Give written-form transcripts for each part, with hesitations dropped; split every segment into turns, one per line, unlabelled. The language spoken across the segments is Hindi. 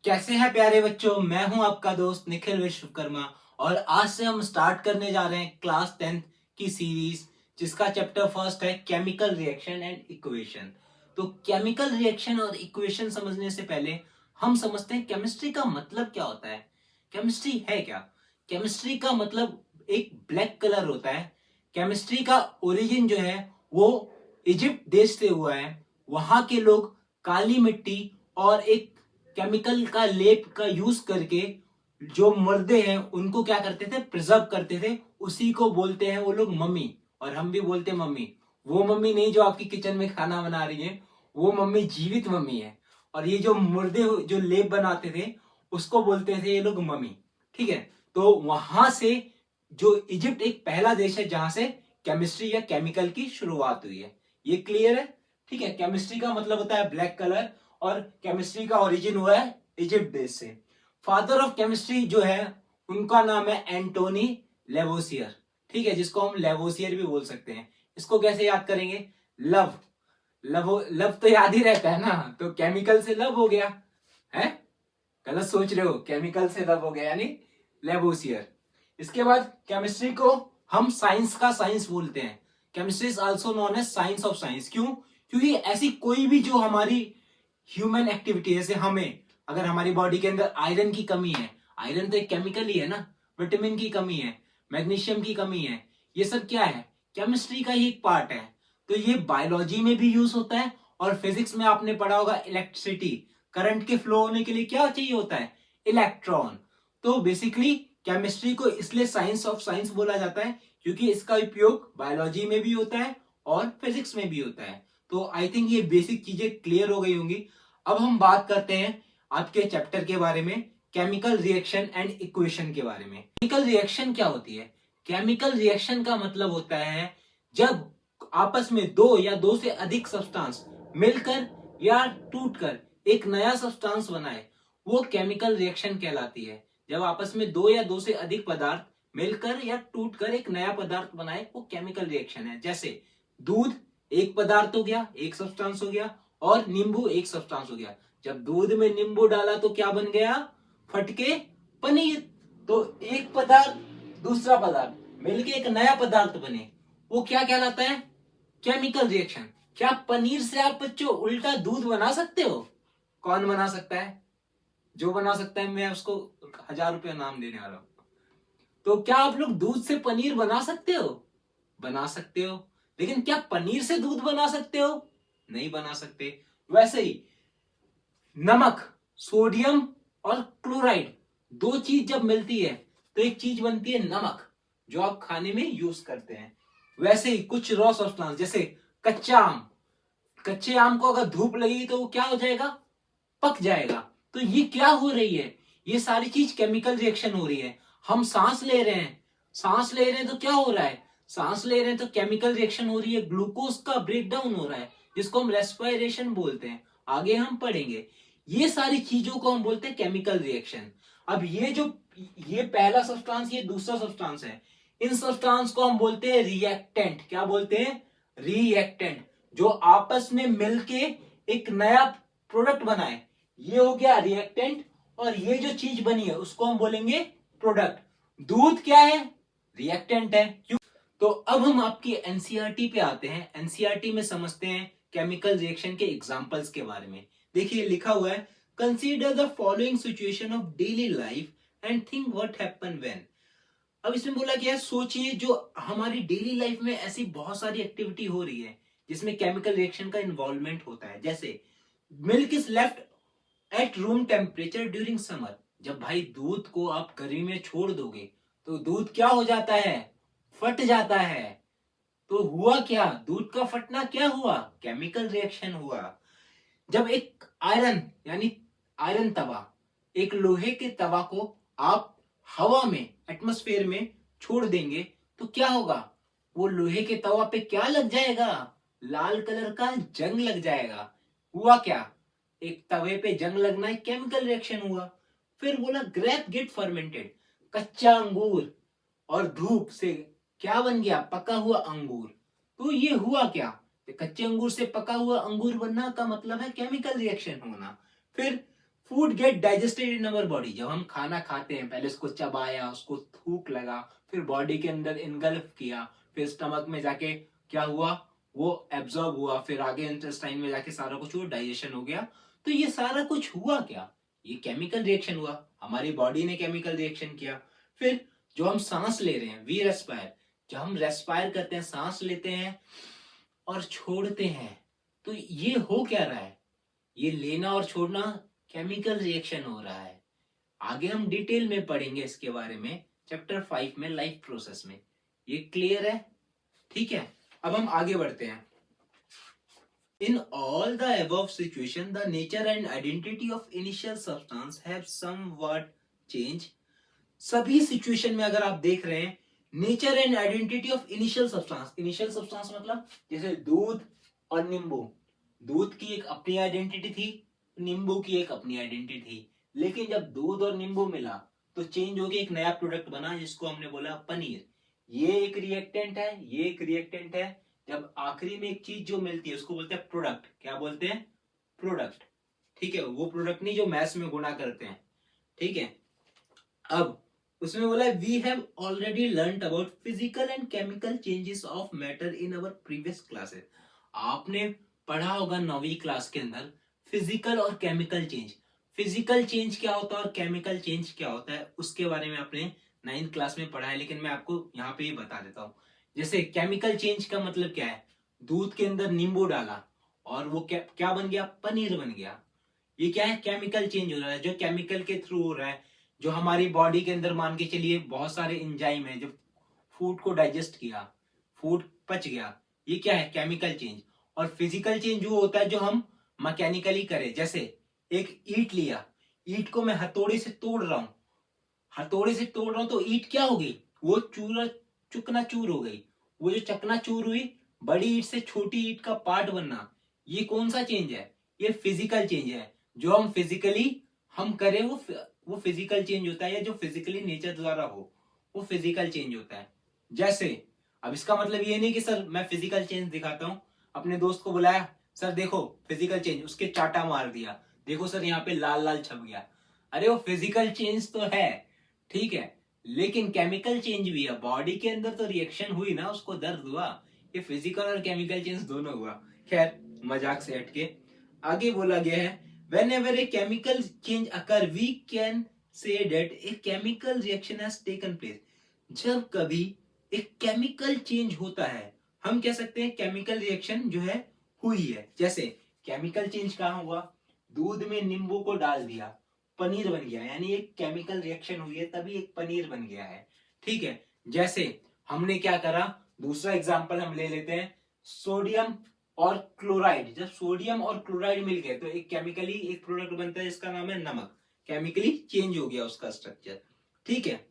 कैसे हैं प्यारे बच्चों। मैं हूं आपका दोस्त निखिल विश्वकर्मा और आज से हम स्टार्ट करने जा रहे हैं क्लास 10th की सीरीज, जिसका चैप्टर फर्स्ट है केमिकल रिएक्शन एंड इक्वेशन। तो केमिकल रिएक्शन और इक्वेशन समझने से पहले हम समझते हैं केमिस्ट्री का मतलब क्या होता है। केमिस्ट्री है क्या? केमिस्ट्री का मतलब एक ब्लैक कलर होता है। केमिस्ट्री का ओरिजिन जो है वो इजिप्ट देश से हुआ है। वहां के लोग काली मिट्टी और एक केमिकल का लेप का यूज करके जो मुर्दे हैं उनको क्या करते थे, प्रिजर्व करते थे। उसी को बोलते हैं वो लोग मम्मी, और हम भी बोलते हैं मम्मी। वो मम्मी नहीं जो आपकी किचन में खाना बना रही है, वो मम्मी जीवित मम्मी है। और ये जो मुर्दे जो लेप बनाते थे उसको बोलते थे ये लोग मम्मी। ठीक है, तो वहां से जो इजिप्ट एक पहला देश है जहां से केमिस्ट्री या केमिकल की शुरुआत हुई है। ये क्लियर है? ठीक है, केमिस्ट्री का मतलब होता है ब्लैक कलर और केमिस्ट्री का ओरिजिन हुआ है इजिप्ट देश से। फादर ऑफ केमिस्ट्री जो है उनका नाम है एंटोनी लेवोसियर। ठीक है, जिसको हम लेवोसियर भी बोल सकते हैं। इसको कैसे याद करेंगे? लव, लव तो याद ही रहता है ना, तो केमिकल से लव हो गया है। गलत सोच रहे हो, केमिकल से लव हो गया यानी लेवोसियर। इसके बाद केमिस्ट्री को हम साइंस का साइंस बोलते हैं। Chemistry is also known as science of science. क्यों? क्योंकि ऐसी कोई भी जो हमारी ह्यूमन एक्टिविटी, जैसे हमें अगर हमारी बॉडी के अंदर आयरन की कमी है, आयरन तो एक केमिकल ही है ना, विटामिन की कमी है, मैग्नीशियम की कमी है, ये सब क्या है? केमिस्ट्री का ही एक पार्ट है। तो ये बायोलॉजी में भी यूज होता है। और फिजिक्स में आपने पढ़ा होगा इलेक्ट्रिसिटी, करंट के फ्लो होने के लिए क्या चाहिए होता है? इलेक्ट्रॉन। तो बेसिकली केमिस्ट्री को इसलिए साइंस ऑफ साइंस बोला जाता है क्योंकि इसका उपयोग बायोलॉजी में भी होता है और फिजिक्स में भी होता है। तो आई थिंक ये बेसिक चीजें क्लियर हो गई होंगी। अब हम बात करते हैं आपके चैप्टर के बारे में, केमिकल रिएक्शन एंड इक्वेशन के बारे में। केमिकल रिएक्शन क्या होती है? केमिकल रिएक्शन का मतलब होता है जब आपस में दो या दो से अधिक सब्सटेंस मिलकर या टूटकर एक नया सब्सटेंस बनाए, वो केमिकल रिएक्शन कहलाती है। जब आपस में दो या दो से अधिक पदार्थ मिलकर या टूटकर एक नया पदार्थ बनाए, वो केमिकल रिएक्शन है। जैसे दूध एक पदार्थ हो गया, एक सब्सटेंस हो गया, और नींबू एक सब्सटेंस हो गया। जब दूध में नींबू डाला तो क्या बन गया? फटके पनीर। तो एक पदार्थ दूसरा पदार्थ मिलके एक नया पदार्थ बने, वो क्या कहलाता है? Chemical reaction. क्या पनीर से आप बच्चों उल्टा दूध बना सकते हो? कौन बना सकता है? जो बना सकता है मैं उसको 1000 रुपया नाम देने वाला हूं। तो क्या आप लोग दूध से पनीर बना सकते हो? बना सकते हो। लेकिन क्या पनीर से दूध बना सकते हो? नहीं बना सकते। वैसे ही नमक, सोडियम और क्लोराइड, दो चीज जब मिलती है तो एक चीज बनती है नमक, जो आप खाने में यूज करते हैं। वैसे ही कुछ रॉ सब्सटेंस, जैसे कच्चा आम, कच्चे आम को अगर धूप लगेगी तो वो क्या हो जाएगा? पक जाएगा। तो ये क्या हो रही है? ये सारी चीज केमिकल रिएक्शन हो रही है। हम सांस ले रहे हैं, सांस ले रहे हैं तो क्या हो रहा है? सांस ले रहे हैं तो केमिकल रिएक्शन हो रही है, ग्लूकोज का ब्रेक डाउन हो रहा है, जिसको हम रेस्पिरेशन बोलते हैं। आगे हम पढ़ेंगे। ये सारी चीजों को हम बोलते हैं केमिकल रिएक्शन। अब ये पहला सब्सटेंस, ये दूसरा सब्सटेंस है, इन सब्सटेंस को हम बोलते हैं रिएक्टेंट। क्या बोलते हैं? रिएक्टेंट। जो आपस में मिलके एक नया प्रोडक्ट बनाए, ये हो गया रिएक्टेंट। और ये जो चीज बनी है उसको हम बोलेंगे प्रोडक्ट। दूध क्या है? रिएक्टेंट है। क्यों? तो अब हम आपकी एनसीईआरटी पे आते हैं। एनसीईआरटी में समझते हैं केमिकल रिएक्शन के एग्जांपल्स के बारे में। देखिए लिखा हुआ है, consider the following situation of daily life and think what happen when. अब इसमें बोला गया है, सोचिए जो हमारी डेली लाइफ में ऐसी बहुत सारी एक्टिविटी हो रही है जिसमें केमिकल रिएक्शन का इन्वॉल्वमेंट होता है। जैसे milk is left at room temperature during summer. जब भाई दूध को आप गर्मी में छोड़ दोगे तो दूध क्या हो जाता है? फट जाता है। तो हुआ क्या? दूध का फटना क्या हुआ? केमिकल रिएक्शन हुआ। जब एक आयरन यानी आयरन तवा, एक लोहे के तवा को आप हवा में, एटमॉस्फेयर में छोड़ देंगे तो क्या होगा? वो लोहे के तवा पे क्या लग जाएगा? लाल कलर का जंग लग जाएगा। हुआ क्या? एक तवे पे जंग लगना एक केमिकल रिएक्शन हुआ। फिर बोला ग्रेप गेट फर्मेंटेड, कच्चा अंगूर और धूप से क्या बन गया? पका हुआ अंगूर। तो ये हुआ क्या? कच्चे अंगूर से पका हुआ अंगूर बनना का मतलब है केमिकल रिएक्शन होना। फिर food gate digested in our body. जब हम खाना खाते हैं पहले उसको चबाया, उसको थूक लगा, फिर बॉडी के अंदर इनगल्फ किया, फिर स्टमक में जाके क्या हुआ, वो एब्जॉर्ब हुआ, फिर आगे इंटेस्टाइन में जाके सारा कुछ वो डाइजेशन हो गया। तो ये सारा कुछ हुआ क्या, ये केमिकल रिएक्शन हुआ, हमारी बॉडी ने केमिकल रिएक्शन किया। फिर जो हम सांस ले रहे हैं, वी रेस्पायर, जब हम रेस्पायर करते हैं, सांस लेते हैं और छोड़ते हैं, तो ये हो क्या रहा है, ये लेना और छोड़ना केमिकल रिएक्शन हो रहा है। आगे हम डिटेल में पढ़ेंगे इसके बारे में चैप्टर 5 में, लाइफ प्रोसेस में। ये क्लियर है? ठीक है, अब हम आगे बढ़ते हैं। In all the above situation, the nature and identity of initial substance have somewhat changed. सभी सिचुएशन में अगर आप देख रहे हैं, nature and identity of initial substance, initial substance मतलब जैसे दूध और नींबू, दूध की एक अपनी आइडेंटिटी थी, नींबू की एक अपनी आइडेंटिटी थी, लेकिन जब दूध और नींबू मिला तो चेंज हो गया, एक नया प्रोडक्ट बना जिसको हमने बोला पनीर। ये एक रिएक्टेंट है, ये एक रिएक्टेंट है, जब आखिरी में एक चीज जो मिलती है उसको बोलते हैं प्रोडक्ट। क्या बोलते हैं? प्रोडक्ट। ठीक है, वो प्रोडक्ट नहीं जो मैथ्स में गुणा करते हैं। ठीक है, अब उसमें बोला है we have already learned about physical and chemical changes of matter in our previous classes. आपने पढ़ा होगा 9वीं क्लास के अंदर फिजिकल और केमिकल चेंज। फिजिकल चेंज क्या होता है और केमिकल चेंज क्या होता है उसके बारे में आपने 9th क्लास में पढ़ा है, लेकिन मैं आपको यहाँ पे ही बता देता हूँ। जैसे केमिकल चेंज का मतलब क्या है, दूध के अंदर नींबू डाला और वो क्या बन गया, पनीर बन गया। ये क्या है, केमिकल चेंज हो रहा है, जो केमिकल के थ्रू हो रहा है, जो हमारी बॉडी के अंदर मान के चलिए बहुत सारे एंजाइम है जो फूड को डाइजेस्ट किया, फूड पच गया, ये क्या है, केमिकल चेंज। और फिजिकल चेंज वो होता है जो हम मैकेनिकली करें, जैसे एक ईंट लिया, ईंट को मैं हथौड़े से तोड़ रहा हूं, हथौड़े से तोड़ रहा हूं तो ईंट क्या हो गई, वो चुकना चूर हो गई। वो जो चकना चूर हुई, बड़ी ईंट से छोटी ईंट का पार्ट बनना, ये कौन सा चेंज है, ये फिजिकल चेंज है। जो हम फिजिकली हम करें वो फिजिकल चेंज होता है, या जो फिजिकली नेचर द्वारा हो वो फिजिकल चेंज होता है। जैसे अब इसका मतलब ये नहीं कि सर मैं फिजिकल चेंज दिखाता हूं, अपने दोस्त को बुलाया, सर देखो फिजिकल चेंज, उसके चाटा मार दिया, देखो सर यहाँ पे लाल लाल छप गया। अरे वो फिजिकल चेंज तो है, ठीक है, लेकिन केमिकल चेंज भी है, बॉडी के अंदर तो रिएक्शन हुई ना, उसको दर्द हुआ, ये फिजिकल और केमिकल चेंज दोनों हुआ। खैर मजाक से हटके आगे बोला गया है whenever a chemical change occur we can say that a chemical reaction has taken place। जब कभी एक केमिकल चेंज होता है हम कह सकते हैं केमिकल रिएक्शन जो है हुई है। जैसे केमिकल चेंज कहाँ हुआ, दूध में नींबू को डाल दिया, पनीर बन गया, यानी एक केमिकल रिएक्शन हुई है तभी एक पनीर बन गया है। ठीक है, जैसे हमने क्या करा, दूसरा एग्जांपल हम ले लेते हैं, सोडियम और क्लोराइड। जब सोडियम और क्लोराइड मिल गए तो एक केमिकली एक प्रोडक्ट बनता है जिसका नाम है नमक, केमिकली चेंज हो गया उसका स्ट्रक्चर। ठीक है,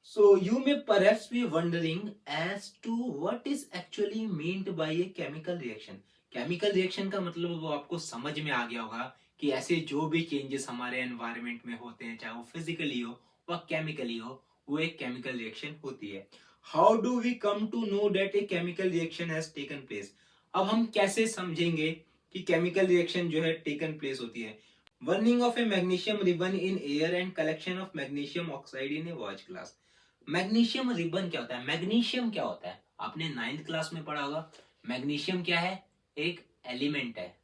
so you may perhaps be wondering as to what is actually meant by a chemical reaction. Chemical reaction का मतलब वो आपको समझ में आ गया होगा कि ऐसे जो भी चेंजेस हमारे एनवायरनमेंट में होते हैं, चाहे वो फिजिकली हो व केमिकली हो, वो एक केमिकल रिएक्शन होती है। How do we come to know that a chemical reaction has taken place. अब हम कैसे समझेंगे कि केमिकल रिएक्शन जो है टेकन प्लेस होती है। Burning of A magnesium ribbon in air and collection of magnesium oxide in A watch glass. Magnesium ribbon क्या होता है, मैग्नीशियम क्या होता है, आपने 9th क्लास में पढ़ा होगा। मैग्नीशियम क्या है, एक एलिमेंट है।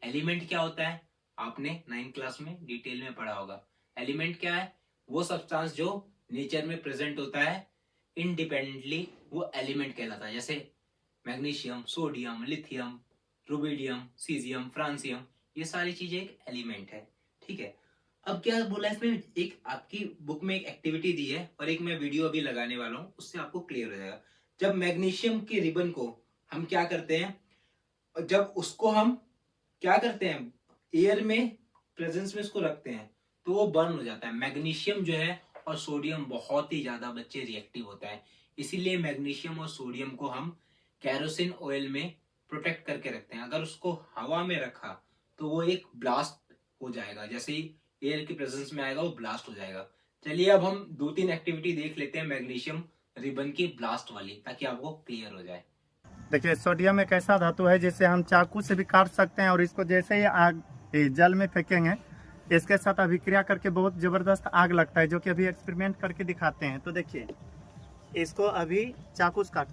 एलिमेंट क्या होता है, आपने 9th क्लास में डिटेल में पढ़ा होगा। एलिमेंट क्या है, वो सब्सटेंस जो नेचर में प्रेजेंट होता है इंडिपेंडेंटली, वो एलिमेंट कहलाता है। जैसे magnesium, sodium, lithium, rubidium, caesium, francium, ये सारी चीजें एक एलिमेंट है। ठीक है, अब क्या बोला इसमें, एक आपकी बुक में एक एक्टिविटी दी है और एक मैं वीडियो अभी लगाने वाला हूं, उससे आपको क्लियर हो जाएगा। जब मैग्नीशियम के रिबन को हम क्या करते हैं, जब उसको हम क्या करते हैं, एयर में प्रेजेंस में उसको रखते हैं तो वो बर्न हो जाता है। मैग्नीशियम जो है और सोडियम बहुत ही ज्यादा बच्चे रिएक्टिव होता है, इसीलिए मैग्नीशियम और सोडियम को हम कैरोसिन ऑयल में प्रोटेक्ट करके रखते हैं। अगर उसको हवा में रखा तो वो एक ब्लास्ट हो जाएगा, जैसे ही एयर की प्रेजेंस में आएगा वो ब्लास्ट हो जाएगा। चलिए अब हम 2-3 एक्टिविटी देख लेते हैं मैग्नीशियम रिबन की ब्लास्ट वाली, ताकि आपको क्लियर हो जाए।
देखिए, सोडियम एक ऐसा धातु है जिसे हम चाकू से भी काट सकते हैं, और इसको जैसे ही आग जल में फेंकेंगे इसके साथ अभिक्रिया करके बहुत जबरदस्त आग लगता है, जो कि अभी एक्सपेरिमेंट करके दिखाते हैं। तो देखिए, इसको अभी चाकू से काट,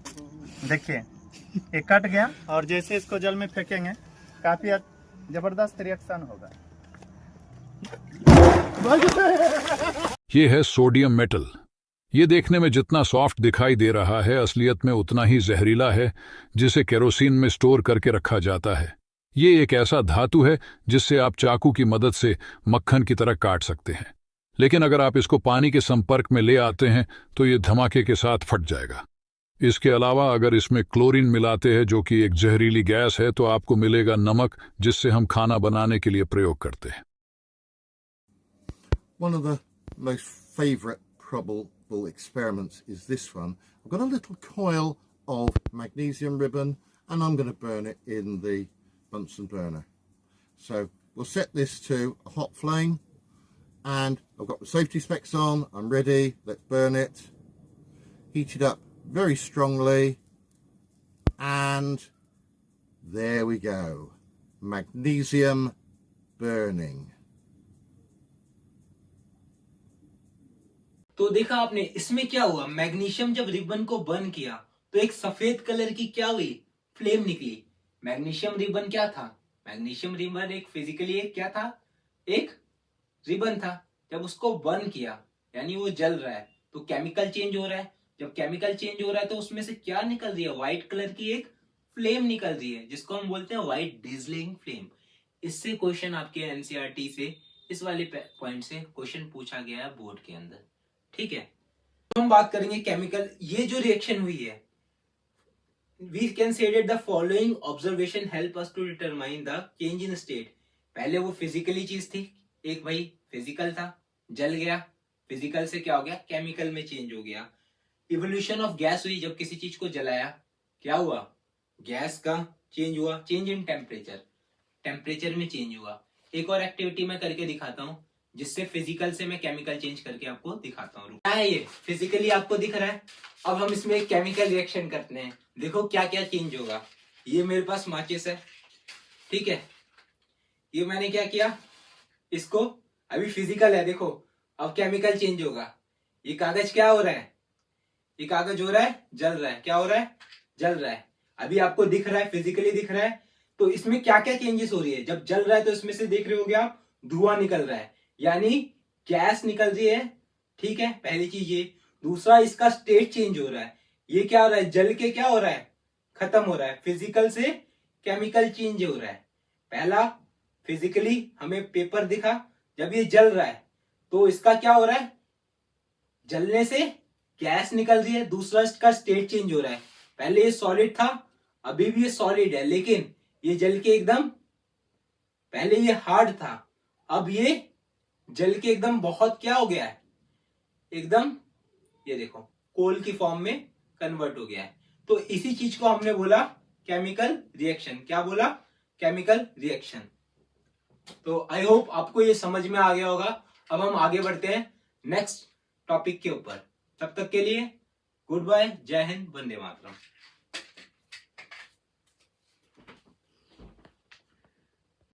देखिए ये कट गया, और जैसे इसको जल में फेंकेंगे काफी जबरदस्त रिएक्शन होगा।
ये है सोडियम मेटल। ये देखने में जितना सॉफ्ट दिखाई दे रहा है, असलियत में उतना ही जहरीला है, जिसे केरोसिन में स्टोर करके रखा जाता है। ये एक ऐसा धातु है जिससे आप चाकू की मदद से मक्खन की तरह काट सकते हैं, लेकिन अगर आप इसको पानी के संपर्क में ले आते हैं तो ये धमाके के साथ फट जाएगा। इसके अलावा अगर इसमें क्लोरीन मिलाते हैं, जो कि एक जहरीली गैस है, तो आपको मिलेगा नमक, जिससे हम खाना बनाने के लिए प्रयोग करते हैं।
One of the most favourite probable experiments is this one. I've got a little coil of magnesium ribbon and I'm going to burn it in the Bunsen burner. So we'll set this to a hot flame and I've got the safety specs on, I'm ready, let's burn it. Heat it up very strongly and there we go, magnesium burning.
तो देखा आपने इसमें क्या हुआ, मैग्नीशियम जब रिबन को बर्न किया तो एक सफेद कलर की क्या हुई, फ्लेम निकली। मैग्नीशियम रिबन क्या था, मैग्नीशियम रिबन एक फिजिकली एक क्या था, एक रिबन था। जब उसको बर्न किया यानी वो जल रहा है, तो केमिकल चेंज हो रहा है। जब केमिकल चेंज हो रहा है तो उसमें से क्या निकल रही है, व्हाइट कलर की एक फ्लेम निकल रही है, जिसको हम बोलते हैं व्हाइट डिजलिंग फ्लेम। इससे क्वेश्चन आपके एनसीईआरटी से इस वाले पॉइंट से क्वेश्चन पूछा गया है बोर्ड के अंदर, ठीक है। तो हम बात करेंगे केमिकल, ये जो रिएक्शन हुई है, we can say that the following observation help us to determine the change in state. पहले वो फिजिकली चीज थी, एक भाई फिजिकल था, जल गया, फिजिकल से क्या हो गया, केमिकल में चेंज हो गया। इवोल्यूशन ऑफ गैस हुई, जब किसी चीज को जलाया क्या हुआ, गैस का चेंज हुआ, चेंज इन टेम्परेचर, टेम्परेचर में चेंज हुआ। एक और एक्टिविटी मैं करके दिखाता हूं, जिससे फिजिकल से मैं केमिकल चेंज करके आपको दिखाता हूँ। क्या है ये, फिजिकली आपको दिख रहा है। अब हम इसमें एक केमिकल रिएक्शन करते हैं, देखो क्या क्या चेंज होगा। ये मेरे पास माचिस है, ठीक है, ये मैंने क्या किया, इसको अभी फिजिकल है, देखो अब केमिकल चेंज होगा। ये कागज क्या हो रहा है, ये कागज हो रहा है, जल रहा है, क्या हो रहा है, जल रहा है। अभी आपको दिख रहा है, फिजिकली दिख रहा है। तो इसमें क्या क्या चेंजेस हो रही है, जब जल रहा है तो इसमें से देख रहे होगे आप, धुआं निकल रहा है, यानी गैस निकल रही है, ठीक है, पहली चीज ये। दूसरा, इसका स्टेट चेंज हो रहा है, ये क्या हो रहा है, जल के क्या हो रहा है, खत्म हो रहा है, फिजिकल से केमिकल चेंज हो रहा है। पहला फिजिकली हमें पेपर दिखा, जब ये जल रहा है तो इसका क्या हो रहा है, जलने से गैस निकल रही है। दूसरा, इसका स्टेट चेंज हो रहा है, पहले ये सॉलिड था, अभी भी ये सॉलिड है, लेकिन ये जल के एकदम, पहले ये हार्ड था, अब ये जल के एकदम बहुत क्या हो गया है, एकदम ये देखो कोल की फॉर्म में कन्वर्ट हो गया है। तो इसी चीज को हमने बोला केमिकल रिएक्शन। क्या बोला, केमिकल रिएक्शन। तो आई होप आपको ये समझ में आ गया होगा। अब हम आगे बढ़ते हैं नेक्स्ट टॉपिक के ऊपर। तब तक के लिए गुड बाय, जय हिंद, वंदे मातरम।